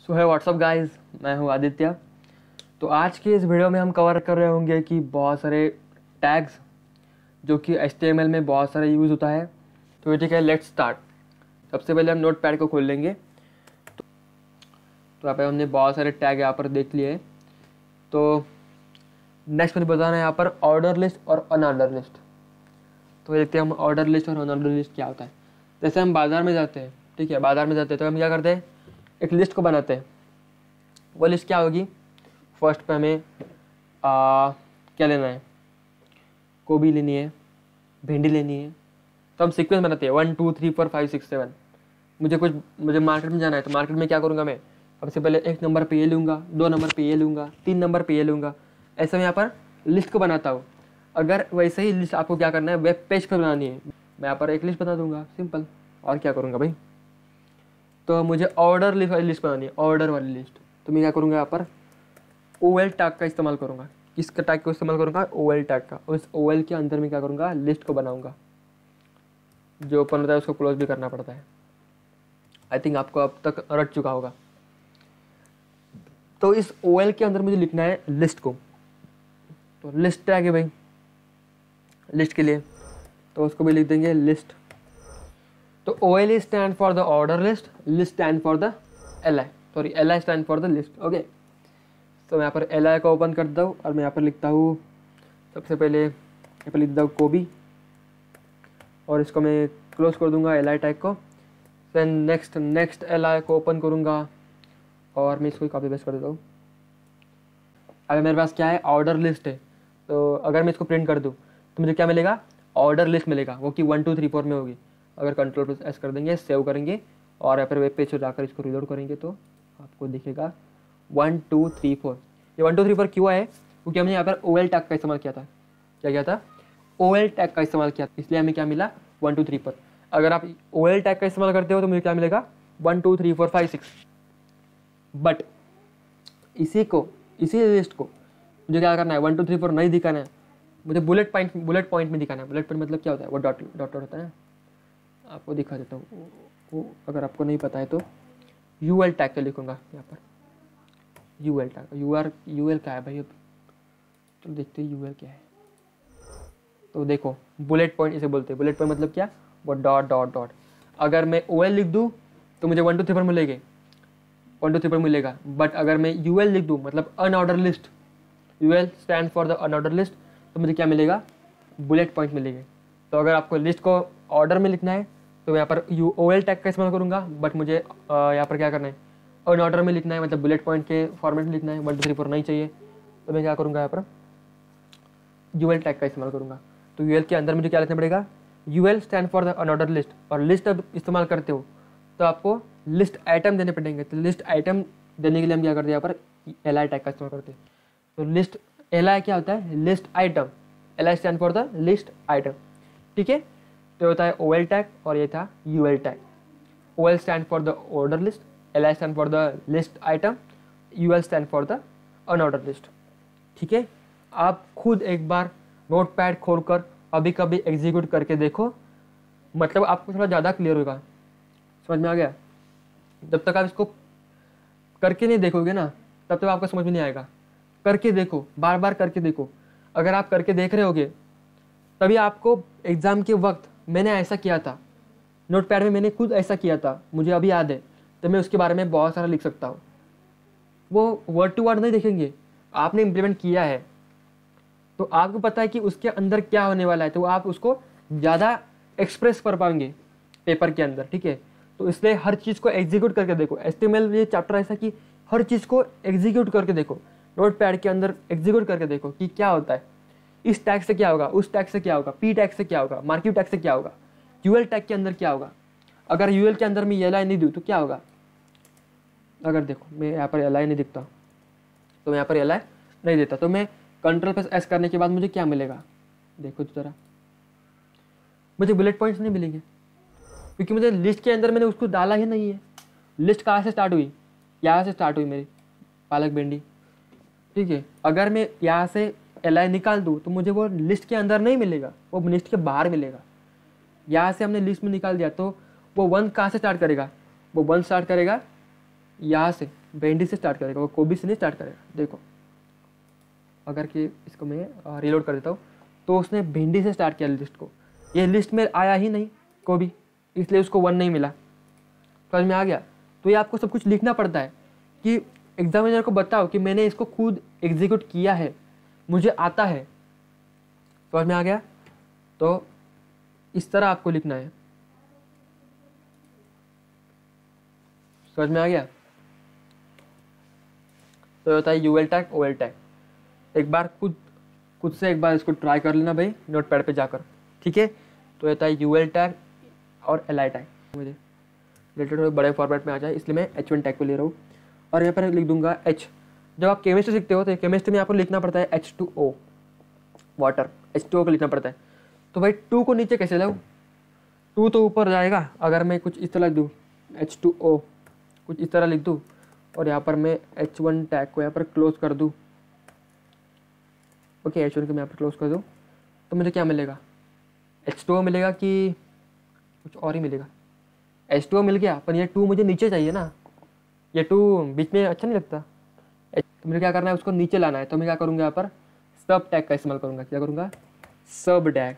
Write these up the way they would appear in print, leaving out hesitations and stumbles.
सो है WhatsApp guys, मैं हूँ आदित्य। तो आज के इस वीडियो में हम कवर कर रहे होंगे कि बहुत सारे टैग्स जो कि HTML में बहुत सारे यूज़ होता है। तो ठीक है, लेट्स स्टार्ट। सबसे पहले हम नोटपैड को खोल लेंगे। तो यहाँ पे हमने बहुत सारे टैग यहाँ पर देख लिए। तो नेक्स्ट मुझे बताना है यहाँ पर ऑर्डर लिस्ट और अनऑर्डर लिस्ट। तो देखते हैं हम ऑर्डर लिस्ट और अनऑर्डर लिस्ट क्या होता है। जैसे हम बाज़ार में जाते हैं, ठीक है, बाज़ार में जाते हैं तो हम क्या करते हैं, एक लिस्ट को बनाते हैं। वो लिस्ट क्या होगी, फर्स्ट पे हमें क्या लेना है, गोभी लेनी है, भिंडी लेनी है। तो हम सीक्वेंस बनाते हैं 1 2 3 4 5 6 7। मुझे मार्केट में जाना है तो मार्केट में क्या करूँगा, मैं सबसे पहले 1 नंबर पे ये लूँगा, 2 नंबर पे ये लूँगा, 3 नंबर पे ये लूँगा। ऐसे मैं यहाँ पर लिस्ट को बनाता हूँ। अगर वैसे ही लिस्ट आपको क्या करना है, वेब पेज पर बनानी है, मैं यहाँ पर एक लिस्ट बना दूँगा, सिंपल। और क्या करूँगा भाई, तो मुझे ऑर्डर लिस्ट बनानी है, ऑर्डर वाली लिस्ट। तो मैं क्या करूँगा, यहाँ पर OL टैग का इस्तेमाल करूँगा। किसका टैग को इस्तेमाल करूँगा, OL टैग का। उस OL के अंदर में क्या करूँगा, लिस्ट को बनाऊँगा। जो ओपन होता है उसको क्लोज भी करना पड़ता है। आई थिंक आपको अब तक रट चुका होगा। तो इस OL के अंदर मुझे लिखना है लिस्ट को। तो लिस्ट टैग है भाई लिस्ट के लिए, तो उसको भी लिख देंगे लिस्ट। तो OL stand for the order list, list stand for the LI stand for the list. Okay, तो मैं यहाँ पर LI को ओपन करता हूँ और मैं यहाँ पर लिखता हूँ, सबसे पहले यहाँ पर लिख देता हूँ गोभी, और इसको मैं क्लोज कर दूंगा LI टैग को। देन नेक्स्ट LI को ओपन करूँगा और मैं इसको कॉपी पेस्ट कर देता हूँ। अगर मेरे पास क्या है, ऑर्डर लिस्ट है, तो अगर मैं इसको प्रिंट कर दूँ तो मुझे क्या मिलेगा, ऑर्डर लिस्ट मिलेगा, वो कि 1 2 3 4 में होगी। अगर Ctrl+S कर देंगे, सेव करेंगे और यहाँ पर वेब पेज पर जाकर इसको रीलोड करेंगे तो आपको दिखेगा 1 2 3 4। ये 1 2 3 4 क्यों है, क्योंकि हमने यहाँ पर OL टैग का इस्तेमाल किया था। क्या किया था, OL टैग का इस्तेमाल किया, इसलिए हमें क्या मिला 1 2 3 4। अगर आप OL टैग का इस्तेमाल करते हो तो मुझे क्या मिलेगा 1 2 3 4 5 6। बट इसी लिस्ट को मुझे क्या करना है, 1 2 3 4 नहीं दिखाना है, मुझे बुलेट पॉइंट में दिखाना है। बुलेट पॉइंट मतलब क्या होता है, वो डॉट होता है। आपको दिखा देता हूँ वो, अगर आपको नहीं पता है तो UL टैग का लिखूंगा यहाँ पर। UL टैग, UL क्या है भाई, अब तो देखते हैं UL क्या है। तो देखो, बुलेट पॉइंट इसे बोलते हैं। बुलेट पॉइंट मतलब क्या, वो डॉट। अगर मैं OL लिख दूँ तो मुझे 1 2 3 4 मिलेंगे, 1 2 3 4 मिलेगा। बट अगर मैं UL लिख दूँ, मतलब unordered list, UL stand for the unorder list, तो मुझे क्या मिलेगा, बुलेट पॉइंट मिलेंगे। तो अगर आपको लिस्ट को ऑर्डर में लिखना है तो मैं यहाँ पर OL टैग का इस्तेमाल करूँगा। बट मुझे यहाँ पर क्या करना है, अनऑर्डर में लिखना है, मतलब बुलेट पॉइंट के फॉर्मेट में लिखना है, 1 2 3 4 नहीं चाहिए। तो मैं क्या करूँगा, यहाँ पर UL टैग का इस्तेमाल करूँगा। तो UL के अंदर मुझे क्या लिखना पड़ेगा, UL stand for the unorder list. और लिस्ट अब इस्तेमाल करते हो तो आपको लिस्ट आइटम देने पड़ेंगे। तो लिस्ट आइटम देने के लिए हम क्या करते हैं, यहाँ पर LI टैग का इस्तेमाल करते हैं। तो लिस्ट LI क्या होता है, list item. LI stand for the list item, ठीक है। तो होता है OL टैग और ये था UL tag. OL stand for the order list, LI stand for the list item, UL stand for the unorder list, ठीक है। आप खुद एक बार नोटपैड खोलकर अभी कभी एग्जीक्यूट करके देखो, मतलब आपको थोड़ा ज़्यादा क्लियर होगा। समझ में आ गया। जब तक आप इसको करके नहीं देखोगे ना, तब तक आपको समझ में नहीं आएगा। करके देखो, बार बार करके देखो। अगर आप करके देख रहे होगे तभी आपको एग्ज़ाम के वक्त, मैंने ऐसा किया था नोटपैड में, मैंने खुद ऐसा किया था, मुझे अभी याद है, तो मैं उसके बारे में बहुत सारा लिख सकता हूँ। वो वर्ड टू वर्ड नहीं देखेंगे, आपने इम्प्लीमेंट किया है तो आपको पता है कि उसके अंदर क्या होने वाला है, तो आप उसको ज़्यादा एक्सप्रेस कर पाएंगे पेपर के अंदर, ठीक है। तो इसलिए हर चीज़ को एग्जीक्यूट करके देखो। HTML ये चैप्टर ऐसा कि हर चीज़ को एग्जीक्यूट करके देखो, नोटपैड के अंदर एग्जीक्यूट करके देखो कि क्या होता है, इस टैग से क्या होगा, उस टैग से क्या होगा, P टैग से क्या होगा, मार्किव टैग से क्या होगा, UL टैग के अंदर क्या होगा। अगर UL के अंदर मैं LI नहीं दूँ तो क्या होगा। अगर देखो मैं यहाँ पर LI नहीं दिखता, तो मैं यहाँ पर LI नहीं देता, तो मैं Ctrl+S करने के बाद मुझे क्या मिलेगा, देखो तो जरा, मुझे बुलेट पॉइंट्स नहीं मिलेंगे, क्योंकि मुझे लिस्ट के अंदर मैंने उसको डाला ही नहीं है। लिस्ट कहाँ से स्टार्ट हुई, यहाँ से स्टार्ट हुई मेरी पालक भिंडी, ठीक है। अगर मैं यहाँ से LI निकाल दूँ तो मुझे वो लिस्ट के अंदर नहीं मिलेगा, वो लिस्ट के बाहर मिलेगा। यहाँ से हमने लिस्ट में निकाल दिया तो वो 1 कहाँ से स्टार्ट करेगा, वो 1 स्टार्ट करेगा यहाँ से, भेंडी से स्टार्ट करेगा, वो कोबी से नहीं स्टार्ट करेगा। देखो अगर कि इसको मैं रीलोड कर देता हूँ तो उसने भिंडी से स्टार्ट किया लिस्ट को, ये लिस्ट में आया ही नहीं कोबी, इसलिए उसको 1 नहीं मिला। समझ में आ गया? तो ये आपको सब कुछ लिखना पड़ता है कि एग्जामिनर को बताओ कि मैंने इसको खुद एग्जीक्यूट किया है, मुझे आता है। समझ में आ गया? तो इस तरह आपको लिखना है। समझ में आ गया? तो होता है यूएल टैग, ओएल टैग। एक बार खुद से एक बार इसको ट्राई कर लेना भाई नोटपैड पे जाकर, ठीक है? तो होता है यूएल टैग और एलआई टैग। मुझे रिलेटेड बड़े फॉर्मेट में आ जाए इसलिए मैं H1 टैग को ले रहा हूँ और यहाँ पर लिख दूंगा H। जब आप केमिस्ट्री सीखते हो तो केमिस्ट्री में आपको लिखना पड़ता है H2O, वाटर, H2O को लिखना पड़ता है। तो भाई 2 को नीचे कैसे लाऊँ? 2 तो ऊपर जाएगा। अगर मैं कुछ इस तरह लिख दूँ H2O, कुछ इस तरह लिख दूँ और यहाँ पर मैं H1 टैग को यहाँ पर क्लोज कर दूँ। ओके, H1 को मैं यहाँ पर क्लोज कर दूँ तो मुझे क्या मिलेगा? H2O मिलेगा कि कुछ और ही मिलेगा? H2O मिल गया, पर ये 2 मुझे नीचे चाहिए ना, ये 2 बीच में अच्छा नहीं लगता। तो मुझे क्या करना है, उसको नीचे लाना है। तो मैं क्या करूँगा, यहाँ पर सब टैग का इस्तेमाल करूँगा। क्या करूँगा? सब टैग।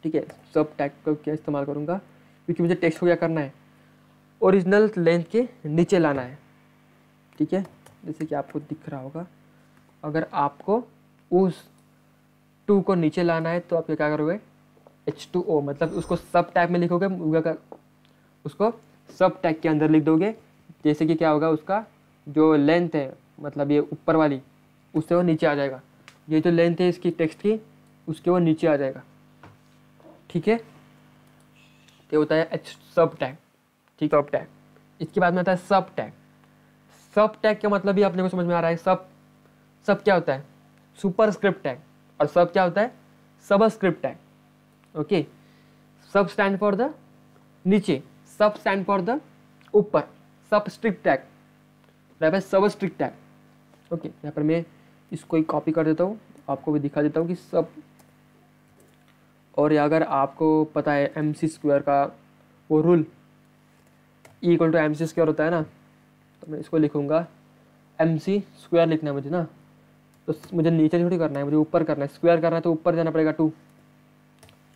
ठीक है, सब टैग का क्या इस्तेमाल करूँगा क्योंकि मुझे टेक्स्ट को क्या करना है, ओरिजिनल लेंथ के नीचे लाना है। ठीक है, जैसे कि आपको दिख रहा होगा, अगर आपको उस 2 को नीचे लाना है तो आप क्या करोगे, H2O मतलब उसको सब टैग में लिखोगे, उसको सब टैग के अंदर लिख दोगे। जैसे कि क्या होगा, उसका जो लेंथ है मतलब ये ऊपर वाली, उससे वो नीचे आ जाएगा। ये जो लेंथ है इसकी टेक्स्ट की, उसके वो नीचे आ जाएगा। ठीक है, ये होता है H सब टैग। ठीक है, सब टैग। इसके बाद में आता है सब टैग। सब टैग का मतलब भी अपने को समझ में आ रहा है। सब क्या होता है? Superscript tag. और सब क्या होता है? Subscript tag. ओके, सब स्टैंड फॉर द नीचे, सब स्टैंड फॉर द ऊपर, subscript tag, subscript tag. Okay, यहाँ पर मैं इसको ही कॉपी कर देता हूँ, आपको भी दिखा देता हूँ कि सब। और अगर आपको पता है MC² का वो रूल, E = MC² होता है ना, तो मैं इसको लिखूँगा MC² लिखना है मुझे ना, तो मुझे नीचे थोड़ी करना है, मुझे ऊपर करना है। स्क्वायर करना है तो ऊपर जाना पड़ेगा 2।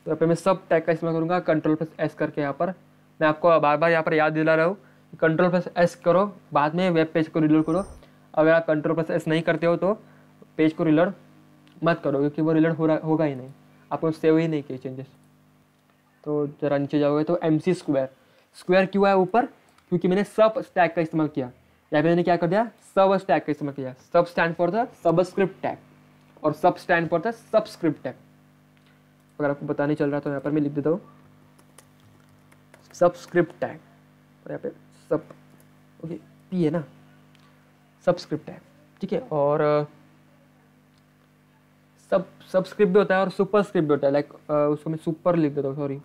तो यहाँ पे मैं सब टैग का इस्तेमाल करूँगा, Ctrl+S करके। यहाँ पर मैं आपको बार बार यहाँ पर याद दिला रहा हूँ, Ctrl+S करो, बाद में वेब पेज को रिलोड करो। अगर आप Ctrl+S नहीं करते हो तो पेज को रिलोड मत करो, क्योंकि वो रिलोड होगा ही नहीं, आपको सेव ही नहीं किए चेंजेस। तो ज़रा नीचे जाओगे तो MC²। स्क्वायर क्यों है ऊपर? क्योंकि मैंने सब टैग का इस्तेमाल किया। यहाँ पे मैंने क्या कर दिया, सब टैग का इस्तेमाल किया। सब stand for the subscript tag और सब stand for the subscript tag. अगर आपको पता नहीं चल रहा तो यहाँ पर मैं लिख देता हूँ सबस्क्रिप्ट टैग, और यहाँ पे सब, ओके, P है ना, सबस्क्रिप्ट टैग। ठीक है, और सबस्क्रिप्ट भी होता है और सुपरस्क्रिप्ट भी होता है। लाइक उसको मैं सुपर लिख देता हूँ, सॉरी,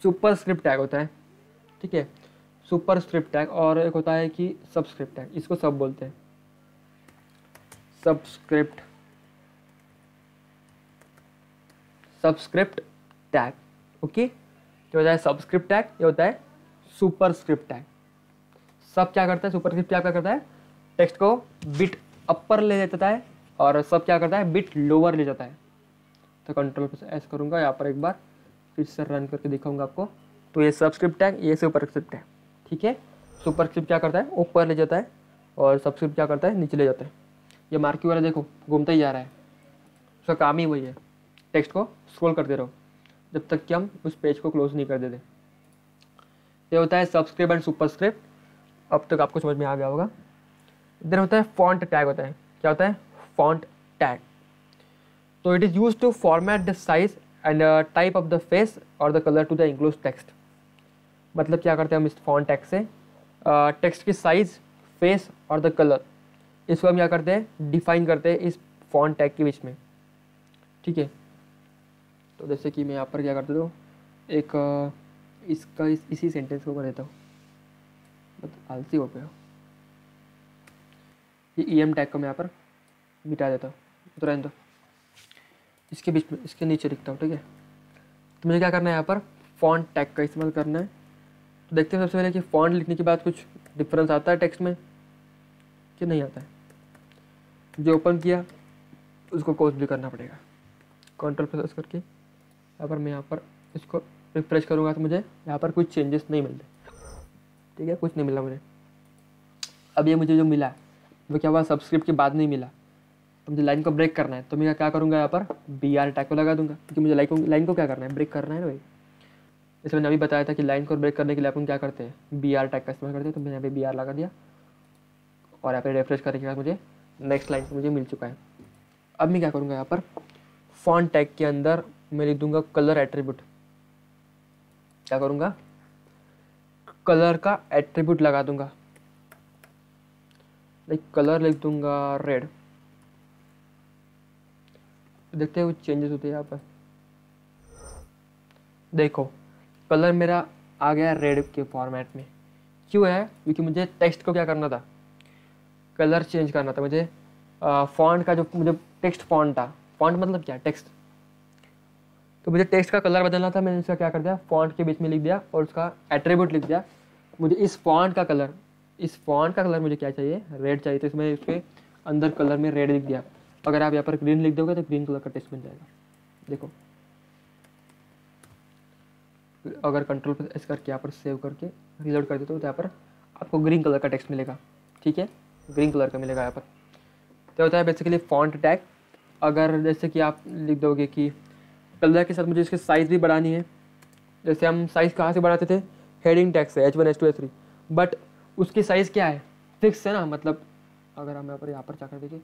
सुपरस्क्रिप्ट टैग होता है। ठीक है, सुपरस्क्रिप्ट टैग। और एक होता है कि सबस्क्रिप्ट टैग, इसको सब बोलते हैं, सबस्क्रिप्ट टैग। ओके, जो होता है सबस्क्रिप्ट टैग, ये होता है सुपरस्क्रिप्ट टैग। सब क्या करता है, सुपरस्क्रिप्ट क्या करता है, टेक्स्ट को बिट अपर ले जाता है, और सब क्या करता है, बिट लोअर ले जाता है। तो Ctrl+S करूँगा यहाँ पर, एक बार फिर से रन करके दिखाऊंगा आपको। तो ये सबस्क्रिप्ट टैग, ये सुपरस्क्रिप्ट टैग। ठीक है, सुपरस्क्रिप्ट क्या करता है, ऊपर ले जाता है, और सबस्क्रिप्ट क्या करता है, नीचे ले जाता है। ये मार्की वाला देखो घूमता ही जा रहा है, उसका काम ही वही है, टेक्स्ट को स्क्रॉल करते रहो जब तक कि हम उस पेज को क्लोज नहीं कर देते। ये होता है सबस्क्रिप्ट एंड सुपरस्क्रिप्ट। अब तक आपको समझ में आ गया होगा। इधर होता है फॉन्ट टैग। होता है, क्या होता है, फॉन्ट टैग। तो it is use to format the size and type of the face और the colour to the enclose text. मतलब क्या करते हैं हम इस फॉन्ट टैग से, टेक्स्ट की साइज, फेस और द कलर, इसको हम क्या करते हैं, डिफाइन करते हैं इस फॉन्ट टैग के बीच में। ठीक है, तो जैसे कि मैं यहाँ पर क्या करता हूँ, एक इसका इसी सेंटेंस को कर देता हूँ, मतलब आलसी हो गया। ये EM टैग को मैं यहाँ पर मिटा देता हूँ, तो रहने दो, इसके बीच में, इसके नीचे लिखता हूँ। ठीक है, तो मुझे क्या करना है, यहाँ पर फॉन्ट टैग का इस्तेमाल करना है। तो देखते हैं सबसे पहले कि फॉन्ट लिखने के बाद कुछ डिफरेंस आता है टेक्स्ट में। कि नहीं आता है। जो ओपन किया उसको क्लोज भी करना पड़ेगा। कंट्रोल प्रेस करके यहाँ पर मैं यहाँ पर इसको रिफ्रेश करूँगा तो मुझे यहाँ पर कुछ चेंजेस नहीं मिलते। ठीक है, कुछ नहीं मिला मुझे। अब ये मुझे जो मिला वो क्या हुआ, सबस्क्रिप्ट के बाद नहीं मिला। तो मुझे लाइन को ब्रेक करना है तो मैं क्या करूँगा, यहाँ पर BR टैग को लगा दूंगा, क्योंकि मुझे लाइन को क्या करना है, ब्रेक करना है ना भाई। जैसे मैंने अभी बताया था कि लाइन को ब्रेक करने के लिए अपन क्या करते हैं, BR टैग का इस्तेमाल करते हैं। तो मैंने यहाँ पे BR लगा दिया और यहाँ पे रिफ्रेश करने के बाद मुझे नेक्स्ट लाइन मुझे मिल चुका है। अब मैं क्या करूँगा, यहाँ पर फॉन्ट टैग के अंदर मैं लिख दूंगा कलर एट्रीब्यूट। क्या करूँगा, कलर का एट्रीब्यूट लगा दूंगा। लाइक कलर लिख दूंगा रेड। देखते हैं कुछ चेंजेस होते हैं यहाँ पर। देखो कलर मेरा आ गया रेड के फॉर्मेट में। क्यों है, क्योंकि मुझे टेक्स्ट को क्या करना था, कलर चेंज करना था मुझे। फॉन्ट का जो मुझे टेक्स्ट फॉन्ट था, फॉन्ट मतलब क्या, टेक्स्ट, तो मुझे टेक्स्ट का कलर बदलना था। मैंने इसका क्या कर दिया, फॉन्ट के बीच में लिख दिया और उसका एट्रीब्यूट लिख दिया। मुझे इस फॉन्ट का कलर मुझे क्या चाहिए, रेड चाहिए। तो इसमें इसके अंदर कलर में रेड लिख दिया। अगर आप यहाँ पर ग्रीन लिख दोगे तो ग्रीन कलर का टेक्स्ट बन जाएगा। देखो अगर कंट्रोल प्रेस करके यहाँ पर सेव करके रिलोड कर देते हो तो यहाँ पर आपको ग्रीन कलर का टेक्स्ट मिलेगा। ठीक है, ग्रीन कलर का मिलेगा यहाँ पर। तो होता है बेसिकली फॉन्ट टैग। अगर जैसे कि आप लिख दोगे कि कलर के साथ मुझे इसकी साइज़ भी बढ़ानी है। जैसे हम साइज़ कहाँ से बढ़ाते थे, हेडिंग टैग से, H1 H2 H3, बट उसकी साइज़ क्या है, फिक्स है ना। मतलब अगर हम यहाँ पर जाकर देखें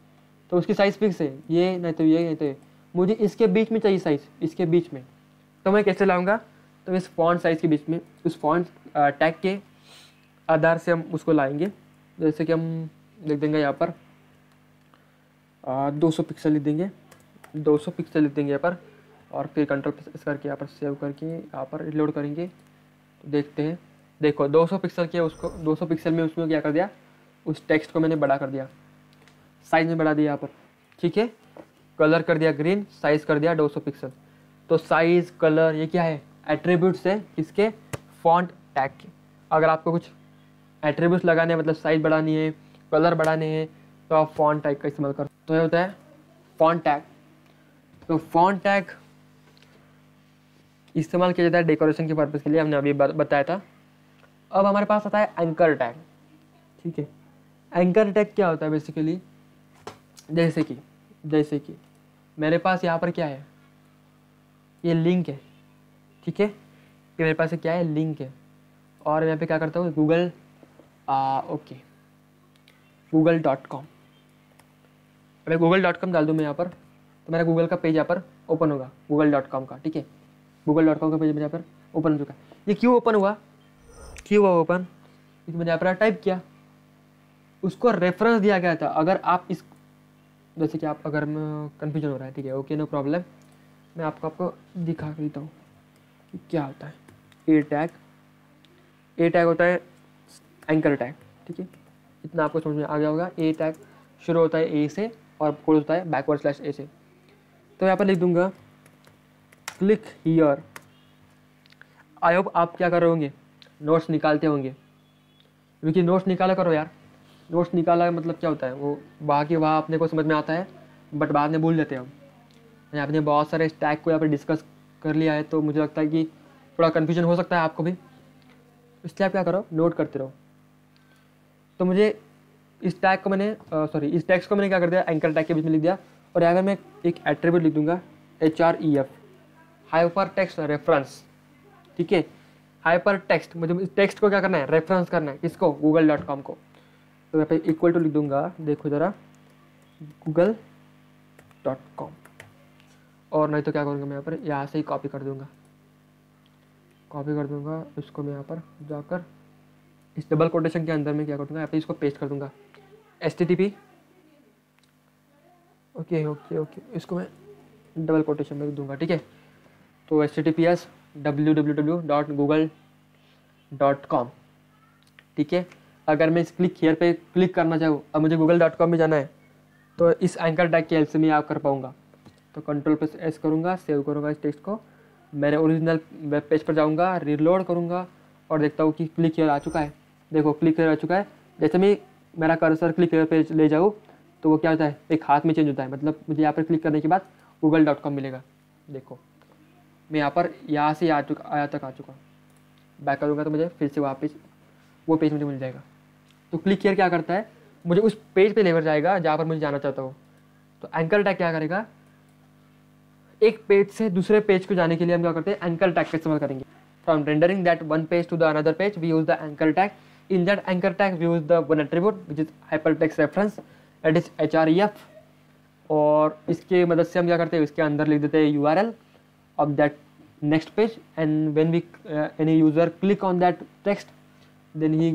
तो उसकी साइज़ फिक्स है, ये नहीं तो ये नहीं तो ये। मुझे इसके बीच में चाहिए साइज़, इसके बीच में। तो मैं कैसे लाऊंगा, तो इस फॉन्ट साइज़ के बीच में उस फॉन्ट टैग के आधार से हम उसको लाएंगे। जैसे कि हम लिख देंगे यहाँ पर 200 पिक्सल लिख देंगे, 200 पिक्सल लिख देंगे यहाँ पर। और फिर कंट्रोल प्रेस करके यहाँ पर सेव करके यहाँ पर रिलोड करेंगे तो देखते हैं। देखो 200 पिक्सल किया, उसको 200 पिक्सल में उसमें क्या कर दिया, उस टेक्स्ट को मैंने बड़ा कर दिया, साइज़ में बढ़ा दिया यहाँ पर। ठीक है, कलर कर दिया ग्रीन, साइज़ कर दिया 200 पिक्सल। तो साइज़, कलर, ये क्या है, एट्रीब्यूट्स है किसके, फॉन्ट टैग के। अगर आपको कुछ एट्रीब्यूट्स लगाने हैं, मतलब साइज़ बढ़ानी है, कलर बढ़ाने हैं, तो आप फॉन्ट टैग का इस्तेमाल कर। तो ये होता है फॉन्ट टैग। तो फॉन्ट टैग इस्तेमाल किया जाता है डेकोरेशन के पर्पज़ के लिए, हमने अभी बताया था। अब हमारे पास आता है एंकर टैग। ठीक है, एंकर टैग क्या होता है बेसिकली, जैसे कि मेरे पास यहाँ पर क्या है, ये लिंक है। ठीक है, ये मेरे पास क्या है, लिंक है। और यहाँ पे क्या करता हूँ, google.com। अगर google.com डाल दूँ मैं यहाँ पर तो मेरा गूगल का पेज यहाँ पर ओपन होगा, google.com का। ठीक है, google.com का पेज मेरे यहाँ पर ओपन हो चुका है। ये क्यों ओपन हुआ ओपन, क्योंकि मैंने यहाँ पर टाइप किया, उसको रेफरेंस दिया गया था। अगर आप इस, जैसे कि आप, अगर कन्फ्यूजन हो रहा है, ठीक है, ओके, नो प्रॉब्लम, मैं आपको दिखा देता हूँ कि क्या होता है। ए टैग होता है एंकर टैग। ठीक है, इतना आपको समझ में आ गया होगा। ए टैग शुरू होता है ए से और क्लोज होता है /A से। तो यहाँ पर लिख दूंगा क्लिक हियर। आई होप आप क्या कर रहे होंगे, नोट्स निकालते होंगे, क्योंकि नोट्स निकाला करो यार। नोट्स निकाला मतलब क्या होता है, वो वहाँ अपने को समझ में आता है, बट बाद में भूल जाते हैं हम। मैंने आपने बहुत सारे टैग को यहाँ पर डिस्कस कर लिया है, तो मुझे लगता है कि थोड़ा कन्फ्यूजन हो सकता है आपको भी, इसलिए आप क्या करो, नोट करते रहो। तो मुझे इस टैग को मैंने इस टेक्स्ट को मैंने क्या कर दिया, एंकर टैग के बीच में लिख दिया। और अगर मैं एक एट्रीब्यूट लिख दूंगा HREF, हाइपर टेक्स्ट रेफरेंस। ठीक है, हाइपर टेक्स्ट, मुझे इस टेक्स्ट को क्या करना है, रेफरेंस करना है, किसको, google.com को। तो यहाँ पे इक्वल टू लिख दूंगा, देखो ज़रा, google.com। और नहीं तो क्या करूँगा, मैं यहाँ पर यहाँ से ही कॉपी कर दूँगा, इसको मैं यहाँ पर जाकर इस डबल कोटेशन के अंदर में क्या कर दूँगा, यहाँ पे इसको पेस्ट कर दूँगा, HTTP। ओके, इसको मैं डबल कोटेशन में दूँगा। ठीक है, तो HTTPS www.google.com। ठीक है, अगर मैं इस क्लिक हियर पे क्लिक करना चाहूँ, अब मुझे google.com में जाना है, तो इस एंकर टैग की हेल्प से मैं आप कर पाऊँगा। तो कंट्रोल प्रेस S करूँगा, सेव करूँगा इस टेक्स्ट को, मेरे ओरिजिनल वेब पेज पर जाऊँगा, रिलोड करूँगा और देखता हूँ कि क्लिक हियर आ चुका है। देखो क्लिक हियर आ चुका है। जैसे मैं मेरा कर्सर क्लिक पे ले जाऊँ तो वो क्या होता है, एक हाथ में चेंज होता है, मतलब मुझे यहाँ पर क्लिक करने के बाद google.com मिलेगा। देखो मैं यहाँ से आया तक आ चुका, बैक करूँगा तो मुझे फिर से वो पेज मुझे मिल जाएगा। तो क्लिक हियर क्या करता है, मुझे उस पेज पे लेकर जाएगा जहाँ पर मुझे जाना चाहता हूँ। तो एंकर टैग क्या करेगा, एक पेज से दूसरे पेज को जाने के लिए हम क्या करते हैं, एंकर टैग का इस्तेमाल करेंगे। From rendering that one page to the another page we use the anchor tag. In that anchor tag we use the one attribute which is hypertext reference, that is href। और इसके मदद से हम क्या करते हैं, इसके अंदर लिख देते हैं URL of that next page, and when we any user click on that text then he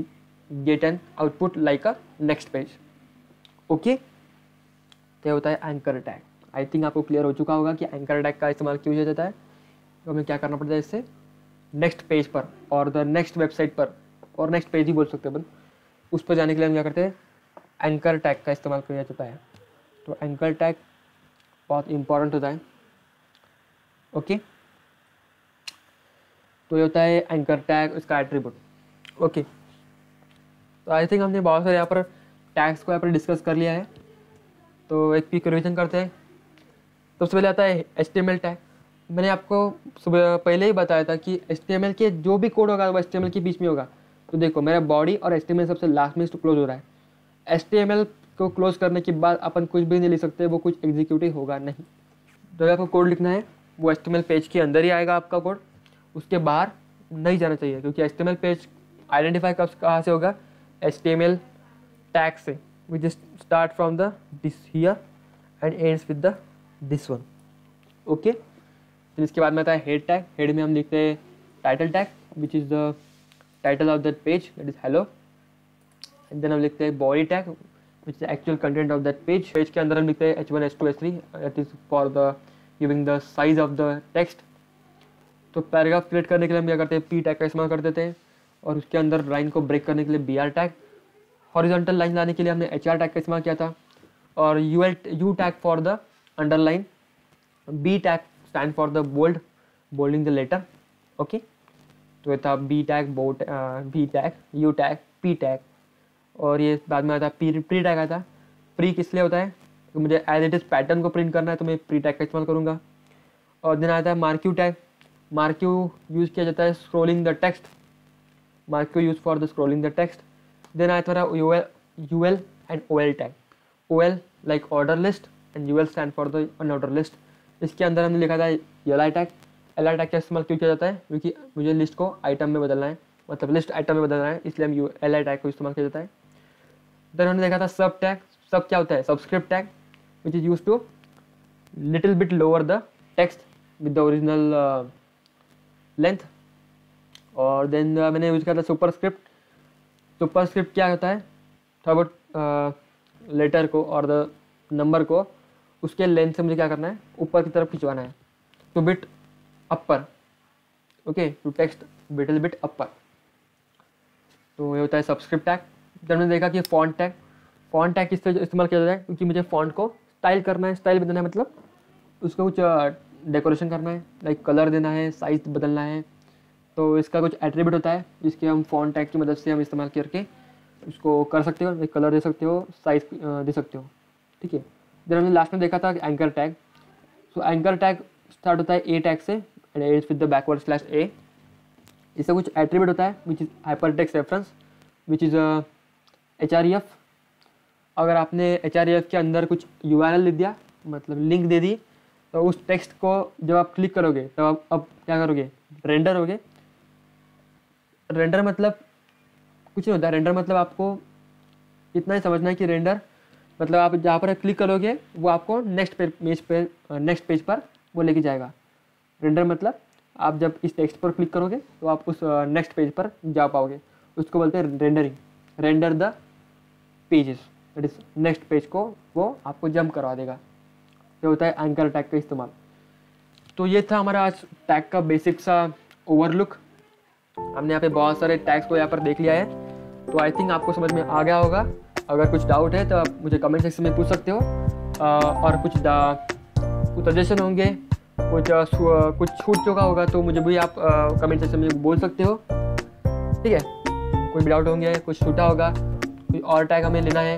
get an output like a next page. Okay, तो होता है एंकर टैग। आई थिंक आपको क्लियर हो चुका होगा कि एंकर टैग का इस्तेमाल क्यों किया जाता है। तो हमें क्या करना पड़ता है, इससे नेक्स्ट पेज पर और द नेक्स्ट वेबसाइट पर, और नेक्स्ट पेज ही बोल सकते हैं अपन, उस पर जाने के लिए हम क्या करते हैं, एंकर टैग का इस्तेमाल किया जाता है। तो एंकर टैग बहुत इंपॉर्टेंट होता है। ओके, तो ये होता है एंकर टैग, इसका एट्रीब्यूट। ओके, तो आई थिंक हमने बहुत सारे यहाँ पर टैग्स को यहाँ पर डिस्कस कर लिया है। तो एक क्विक रिवीजन करते हैं। सबसे पहले आता है HTML टैग। मैंने आपको सुबह पहले ही बताया था कि HTML के जो भी कोड होगा वो HTML के बीच में होगा। तो देखो मेरा बॉडी और HTML सबसे लास्ट में क्लोज हो रहा है। HTML को क्लोज करने के बाद अपन कुछ भी नहीं लिख सकते, वो कुछ एग्जीक्यूटिव होगा नहीं। तो आपको कोड लिखना है वो HTML पेज के अंदर ही आएगा आपका कोड, उसके बाहर नहीं जाना चाहिए, क्योंकि HTML पेज आइडेंटिफाई कहाँ से होगा, HTML टैग से, which is start from the this here and ends with the this one। Okay, फिर इसके बाद में आता है हेड टैग। हेड में हम लिखते हैं title tag which is the title of that page, that is hello. And then हम लिखते हैं body tag which is actual content of that page. Page के अंदर हम लिखते हैं H1 H2 H3, that is for the giving the size of the text. तो paragraph create करने के लिए हम क्या करते हैं, P टैग का इस्तेमाल कर देते हैं, और उसके अंदर लाइन को ब्रेक करने के लिए BR टैग। हॉरिजॉन्टल लाइन लाने के लिए हमने HR टैग का इस्तेमाल किया था, और U tag for the underline, B tag stand for the bolding the letter. Okay, तो ये था B tag, B tag, U tag, P tag, और ये बाद में आता है प्री टैग आता है। प्री किस लिए होता है, तो मुझे एज इट इज पैटर्न को प्रिंट करना है तो मैं प्री टैग का इस्तेमाल करूँगा। और देन आता है मार्क्यू टैग। मार्क्यू यूज़ किया जाता है scrolling the text, marquee use for the scrolling the text. Then आया था UL and OL tag. OL like order list and UL stand for the unorder list. इसके अंदर हमने लिखा था LI टैग। LI टैग का इस्तेमाल क्यों किया जाता है, क्योंकि मुझे लिस्ट को आइटम में बदलना है, मतलब लिस्ट आइटम में बदलना है, इसलिए हम LI टैग को इस्तेमाल किया जाता है। देन हमने देखा था सब टैग। सब क्या होता है, subscript tag which is use to little bit lower the text with the original length. और देन मैंने यूज किया था सुपरस्क्रिप्ट। सुपरस्क्रिप्ट क्या होता है, थोड़ा बहुत लेटर को और द नंबर को उसके लेंथ से मुझे क्या करना है, ऊपर की तरफ खिंचवाना है, to bit upper. Okay, to text little bit upper. तो ये होता है सबस्क्रिप्ट टैग। जब मैंने देखा कि फॉन्ट टैग, फॉन्ट टैग किस तरह इस्तेमाल किया जाता है, क्योंकि मुझे फॉन्ट को स्टाइल करना है, स्टाइल बदलना है, मतलब उसको कुछ डेकोरेशन करना है, लाइक कलर देना है, साइज बदलना है। तो इसका कुछ एट्रीब्यूट होता है जिसके हम फॉन्ट टैग की मदद से हम इस्तेमाल करके उसको कर सकते हो, लाइक कलर दे सकते हो, साइज दे सकते हो। ठीक है, देन हमने लास्ट में देखा था एंकर टैग। सो एंकर टैग स्टार्ट होता है A टैग से and ends with the backward slash A। इससे कुछ एट्रीब्यूट होता है which is hypertext reference which is href। अगर आपने href के अंदर कुछ URL लिख दिया, मतलब लिंक दे दी, तो उस टेक्स्ट को जब आप क्लिक करोगे तो आप अब क्या करोगे, रेंडर होगे। रेंडर मतलब कुछ नहीं होता है, रेंडर मतलब आपको इतना ही समझना है कि रेंडर मतलब आप जहाँ पर क्लिक करोगे वो आपको नेक्स्ट पेज पर वो लेके जाएगा। रेंडर मतलब आप जब इस टेक्स्ट पर क्लिक करोगे तो आप उस नेक्स्ट पेज पर जा पाओगे, उसको बोलते हैं rendering. Render the pages, that is next page को वो आपको जंप करवा देगा। ये होता है एंकर टैग का इस्तेमाल। तो ये था हमारा आज टैग का बेसिक सा ओवरलुक। हमने यहाँ पे बहुत सारे टैग्स को यहाँ पर देख लिया है, तो आई थिंक आपको समझ में आ गया होगा। अगर कुछ डाउट है तो आप मुझे कमेंट सेक्शन में पूछ सकते हो, और कुछ सजेशन होंगे, कुछ छूट चुका होगा तो मुझे भी आप कमेंट सेक्शन में बोल सकते हो। ठीक है, कोई भी डाउट होंगे, कुछ छूटा होगा कोई और टैग हमें लेना है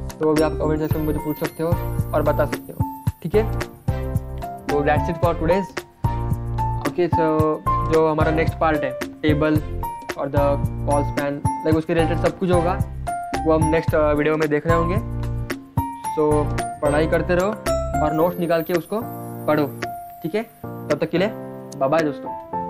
तो वो भी आप कमेंट सेक्शन में मुझे पूछ सकते हो और बता सकते हो, ठीक है। तो that's it for today's. Okay, so जो हमारा नेक्स्ट पार्ट है टेबल और द कॉल स्पैन, लाइक उसके रिलेटेड सब कुछ होगा, वो हम नेक्स्ट वीडियो में देख रहे होंगे। सो पढ़ाई करते रहो और नोट्स निकाल के उसको पढ़ो, ठीक है। तब तक के लिए बाय बाय दोस्तों।